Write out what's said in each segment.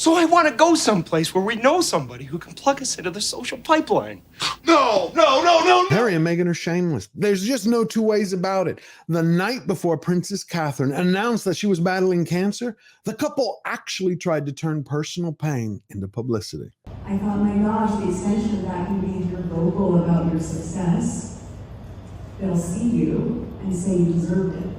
So I want to go someplace where we know somebody who can plug us into the social pipeline. No. Harry and Meghan are shameless. There's just no two ways about it. The night before Princess Catherine announced that she was battling cancer, the couple actually tried to turn personal pain into publicity. I thought, my gosh, the extension of that can be if you're vocal about your success. They'll see you and say you deserved it.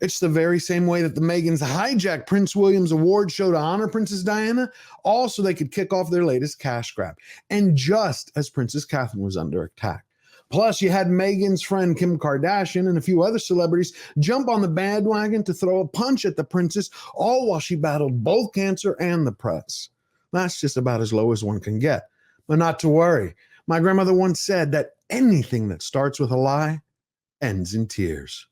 It's the very same way that the Meghans hijacked Prince William's award show to honor Princess Diana, all so they could kick off their latest cash grab. And just as Princess Catherine was under attack. Plus, you had Meghan's friend Kim Kardashian and a few other celebrities jump on the bandwagon to throw a punch at the princess, all while she battled both cancer and the press. That's just about as low as one can get. But not to worry. My grandmother once said that anything that starts with a lie ends in tears.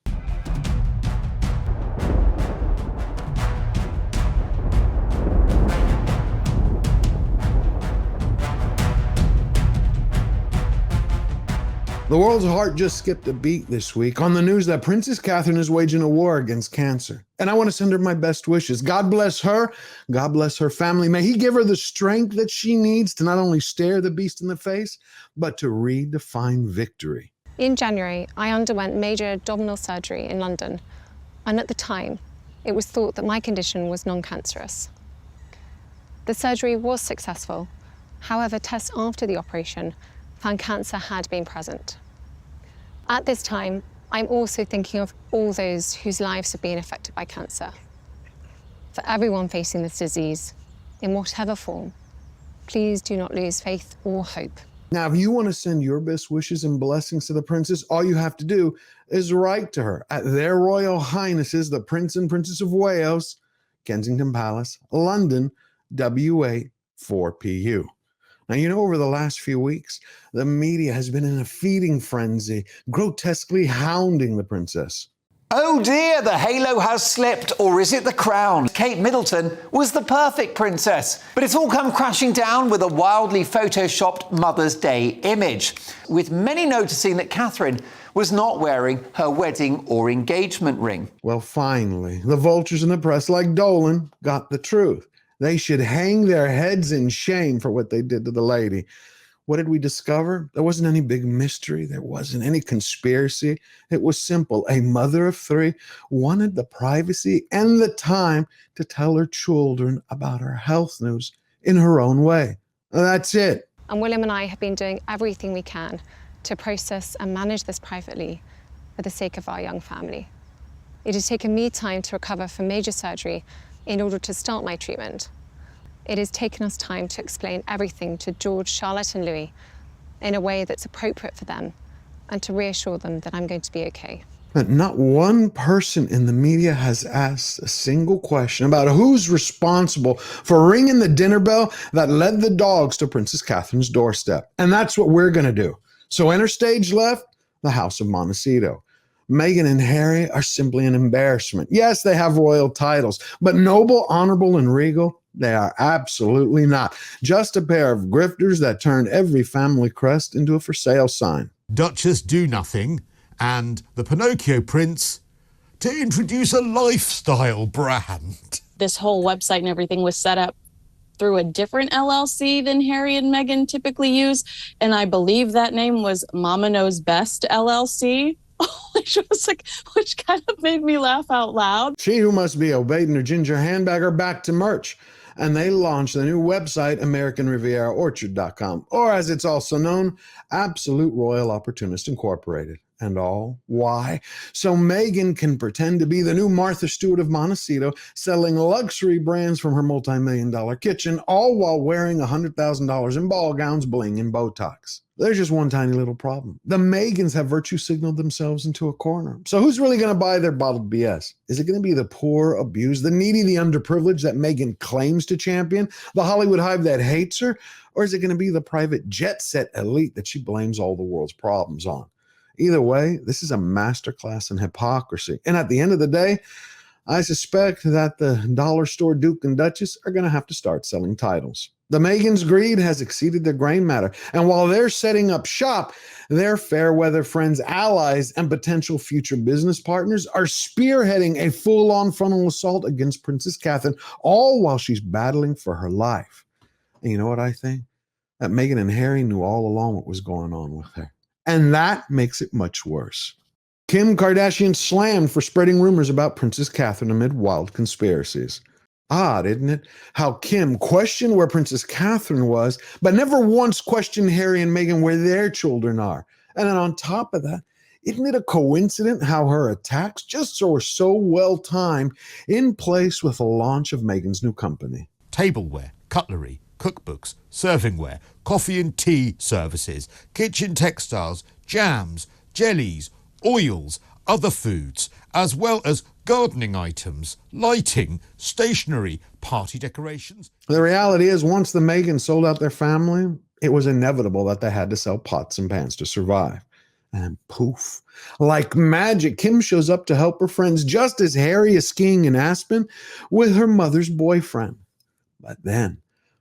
The world's heart just skipped a beat this week on the news that Princess Catherine is waging a war against cancer. And I want to send her my best wishes. God bless her. God bless her family. May he give her the strength that she needs to not only stare the beast in the face, but to redefine victory. In January, I underwent major abdominal surgery in London. And at the time, it was thought that my condition was non-cancerous. The surgery was successful. However, tests after the operation found cancer had been present. At this time, I'm also thinking of all those whose lives have been affected by cancer. For everyone facing this disease, in whatever form, please do not lose faith or hope. Now, if you want to send your best wishes and blessings to the princess, all you have to do is write to her at Their Royal Highnesses, the Prince and Princess of Wales, Kensington Palace, London, W8 4PU. Now, you know, over the last few weeks, the media has been in a feeding frenzy, grotesquely hounding the princess. Oh dear, the halo has slipped, or is it the crown? Kate Middleton was the perfect princess, but it's all come crashing down with a wildly photoshopped Mother's Day image, with many noticing that Catherine was not wearing her wedding or engagement ring. Well, finally, the vultures in the press, like Dolan, got the truth. They should hang their heads in shame for what they did to the lady. What did we discover? There wasn't any big mystery. There wasn't any conspiracy. It was simple. A mother of three wanted the privacy and the time to tell her children about her health news in her own way. That's it. And William and I have been doing everything we can to process and manage this privately for the sake of our young family. It has taken me time to recover from major surgery in order to start my treatment. It has taken us time to explain everything to George, Charlotte and Louis in a way that's appropriate for them and to reassure them that I'm going to be okay. But not one person in the media has asked a single question about who's responsible for ringing the dinner bell that led the dogs to Princess Catherine's doorstep. And that's what we're going to do. So enter stage left, the House of Montecito. Meghan and Harry are simply an embarrassment. Yes, they have royal titles, but noble, honorable, and regal, they are absolutely not. Just a pair of grifters that turned every family crest into a for sale sign. Duchess do nothing, and the Pinocchio Prince to introduce a lifestyle brand. This whole website and everything was set up through a different LLC than Harry and Meghan typically use, and I believe that name was Mama Knows Best LLC. Which kind of made me laugh out loud. She who must be obeyed and her ginger handbag are back to merch. And they launched the new website, AmericanRivieraOrchard.com, or as it's also known, Absolute Royal Opportunist Incorporated. And all why? So Meghan can pretend to be the new Martha Stewart of Montecito, selling luxury brands from her multi-million-dollar kitchen, all while wearing $100,000 in ball gowns, bling, and Botox. There's just one tiny little problem. The Meghans have virtue signaled themselves into a corner. So who's really going to buy their bottled BS? Is it going to be the poor, abused, the needy, the underprivileged that Meghan claims to champion, the Hollywood hive that hates her? Or is it going to be the private jet set elite that she blames all the world's problems on? Either way, this is a masterclass in hypocrisy. And at the end of the day, I suspect that the dollar store Duke and Duchess are going to have to start selling titles. The Meghan's greed has exceeded their grain matter, and while they're setting up shop, their fair-weather friends, allies, and potential future business partners are spearheading a full-on frontal assault against Princess Catherine, all while she's battling for her life. And you know what I think? That Meghan and Harry knew all along what was going on with her. And that makes it much worse. Kim Kardashian slammed for spreading rumors about Princess Catherine amid wild conspiracies. Odd, isn't it? How Kim questioned where Princess Catherine was, but never once questioned Harry and Meghan where their children are. And then on top of that, isn't it a coincidence how her attacks just were so well timed in place with the launch of Meghan's new company? Tableware, cutlery, cookbooks, servingware, coffee and tea services, kitchen textiles, jams, jellies, oils, other foods, as well as gardening items, lighting, stationery, party decorations. The reality is, once the Meghans sold out their family, it was inevitable that they had to sell pots and pans to survive. And poof, like magic, Kim shows up to help her friends just as Harry is skiing in Aspen with her mother's boyfriend. But then,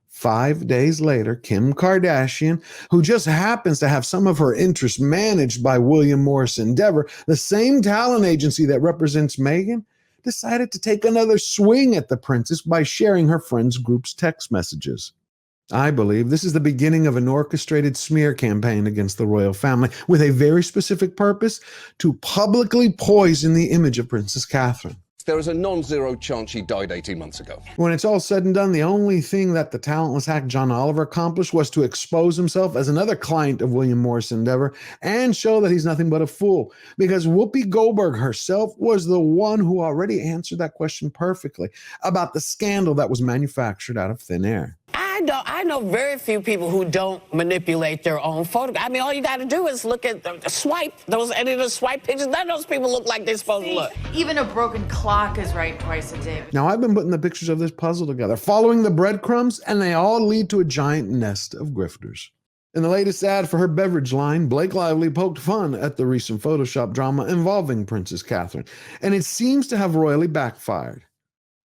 5 days later, Kim Kardashian, who just happens to have some of her interests managed by William Morris Endeavor, the same talent agency that represents Meghan, decided to take another swing at the princess by sharing her friends' group's text messages. I believe this is the beginning of an orchestrated smear campaign against the royal family with a very specific purpose: to publicly poison the image of Princess Catherine. There is a non-zero chance she died 18 months ago. When it's all said and done, the only thing that the talentless hack John Oliver accomplished was to expose himself as another client of William Morris Endeavor and show that he's nothing but a fool, because Whoopi Goldberg herself was the one who already answered that question perfectly about the scandal that was manufactured out of thin air. I know very few people who don't manipulate their own photo. I mean, all you got to do is look at swipe any of the swipe pictures. None of those people look like they're supposed to look. Even a broken clock is right twice a day. Now, I've been putting the pictures of this puzzle together, following the breadcrumbs, and they all lead to a giant nest of grifters. In the latest ad for her beverage line, Blake Lively poked fun at the recent Photoshop drama involving Princess Catherine, and it seems to have royally backfired.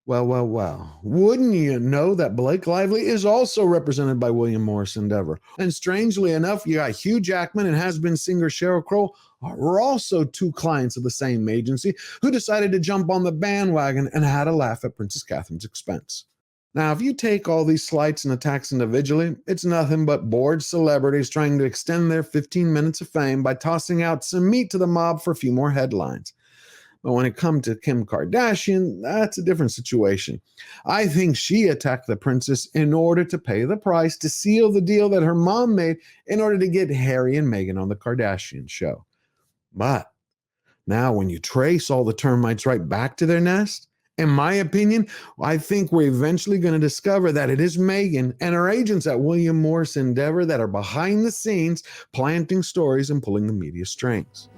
Well. Wouldn't you know that Blake Lively is also represented by William Morris Endeavor? And strangely enough, you got Hugh Jackman and has-been singer Sheryl Crowe are also two clients of the same agency who decided to jump on the bandwagon and had a laugh at Princess Catherine's expense. Now, if you take all these slights and attacks individually, it's nothing but bored celebrities trying to extend their 15 minutes of fame by tossing out some meat to the mob for a few more headlines. But when it comes to Kim Kardashian, that's a different situation. I think she attacked the princess in order to pay the price to seal the deal that her mom made in order to get Harry and Meghan on the Kardashian show. But now when you trace all the termites right back to their nest, in my opinion, I think we're eventually going to discover that it is Meghan and her agents at William Morris Endeavor that are behind the scenes planting stories and pulling the media strings.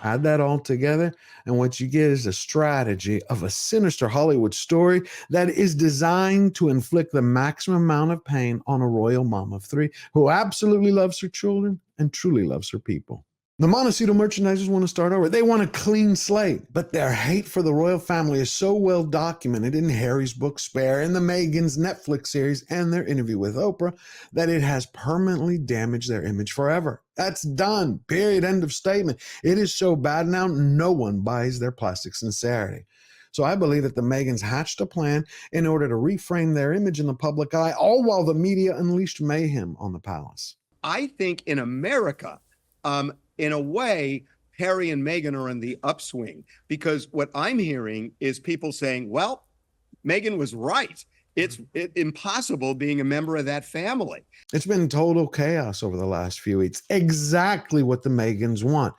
Add that all together, and what you get is a strategy of a sinister Hollywood story that is designed to inflict the maximum amount of pain on a royal mom of three who absolutely loves her children and truly loves her people. The Montecito merchandisers want to start over. They want a clean slate, but their hate for the royal family is so well documented in Harry's book Spare, in the Meghan's Netflix series, and their interview with Oprah that it has permanently damaged their image forever. That's done. Period. End of statement. It is so bad now, no one buys their plastic sincerity. So I believe that the Meghans hatched a plan in order to reframe their image in the public eye, all while the media unleashed mayhem on the palace. I think in America, in a way, Harry and Meghan are in the upswing, because what I'm hearing is people saying, well, Meghan was right. It's impossible being a member of that family. It's been total chaos over the last few weeks. Exactly what the Meghans want.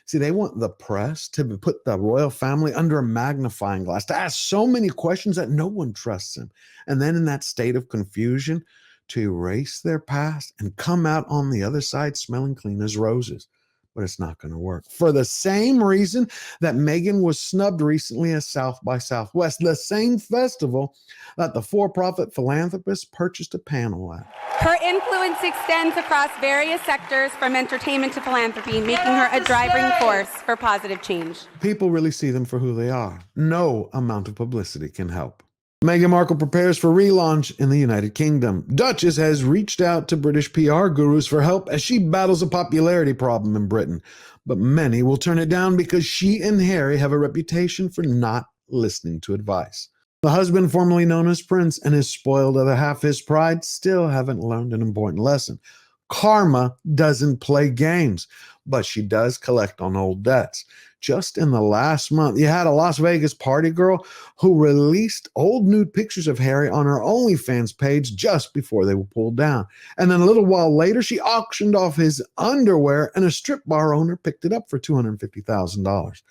See, they want the press to put the royal family under a magnifying glass, to ask so many questions that no one trusts them. And then in that state of confusion, to erase their past and come out on the other side smelling clean as roses. but it's not going to work. For the same reason that Meghan was snubbed recently at South by Southwest, the same festival that the for-profit philanthropist purchased a panel at. Her influence extends across various sectors from entertainment to philanthropy, making her a driving force for positive change. People really see them for who they are. No amount of publicity can help. Meghan Markle prepares for relaunch in the United Kingdom. Duchess has reached out to British PR gurus for help as she battles a popularity problem in Britain. But many will turn it down because she and Harry have a reputation for not listening to advice. The husband, formerly known as Prince, and his spoiled other half, his pride, still haven't learned an important lesson. Karma doesn't play games, but she does collect on old debts. Just in the last month, you had a Las Vegas party girl who released old nude pictures of Harry on her OnlyFans page just before they were pulled down. And then a little while later, she auctioned off his underwear, and a strip bar owner picked it up for $250,000.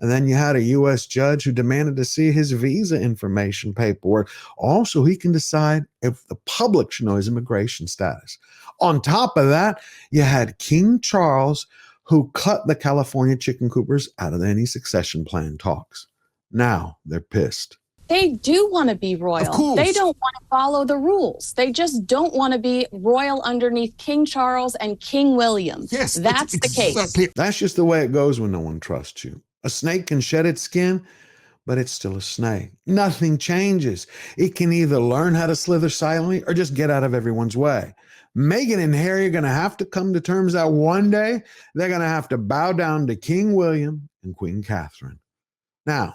And then you had a U.S. judge who demanded to see his visa information paperwork. Also, he can decide if the public should know his immigration status. On top of that, you had King Charles, who cut the California chicken coopers out of any succession plan talks. Now they're pissed. They do want to be royal. They don't want to follow the rules. They just don't want to be royal underneath King Charles and King William. Yes, that's the case. That's just the way it goes when no one trusts you. A snake can shed its skin, but it's still a snake. Nothing changes. It can either learn how to slither silently or just get out of everyone's way. Meghan and Harry are going to have to come to terms that one day they're going to have to bow down to King William and Queen Catherine. Now,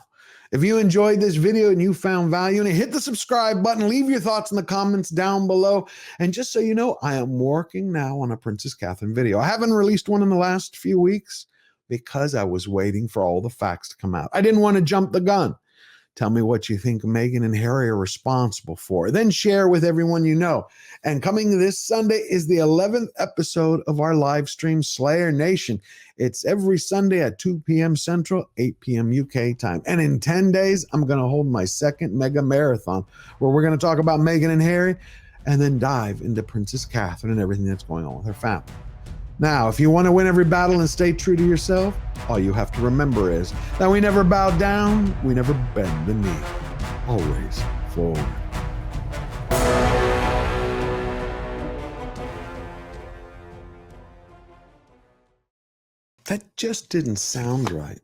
if you enjoyed this video and you found value in it, hit the subscribe button, leave your thoughts in the comments down below. And just so you know, I am working now on a Princess Catherine video. I haven't released one in the last few weeks because I was waiting for all the facts to come out. I didn't want to jump the gun. Tell me what you think Meghan and Harry are responsible for. Then share with everyone you know. And coming this Sunday is the 11th episode of our live stream, Slayer Nation. It's every Sunday at 2 p.m. Central, 8 p.m. UK time. And in 10 days, I'm going to hold my second mega marathon where we're going to talk about Meghan and Harry and then dive into Princess Catherine and everything that's going on with her family. Now, if you want to win every battle and stay true to yourself, all you have to remember is that we never bow down, we never bend the knee, always forward. That just didn't sound right.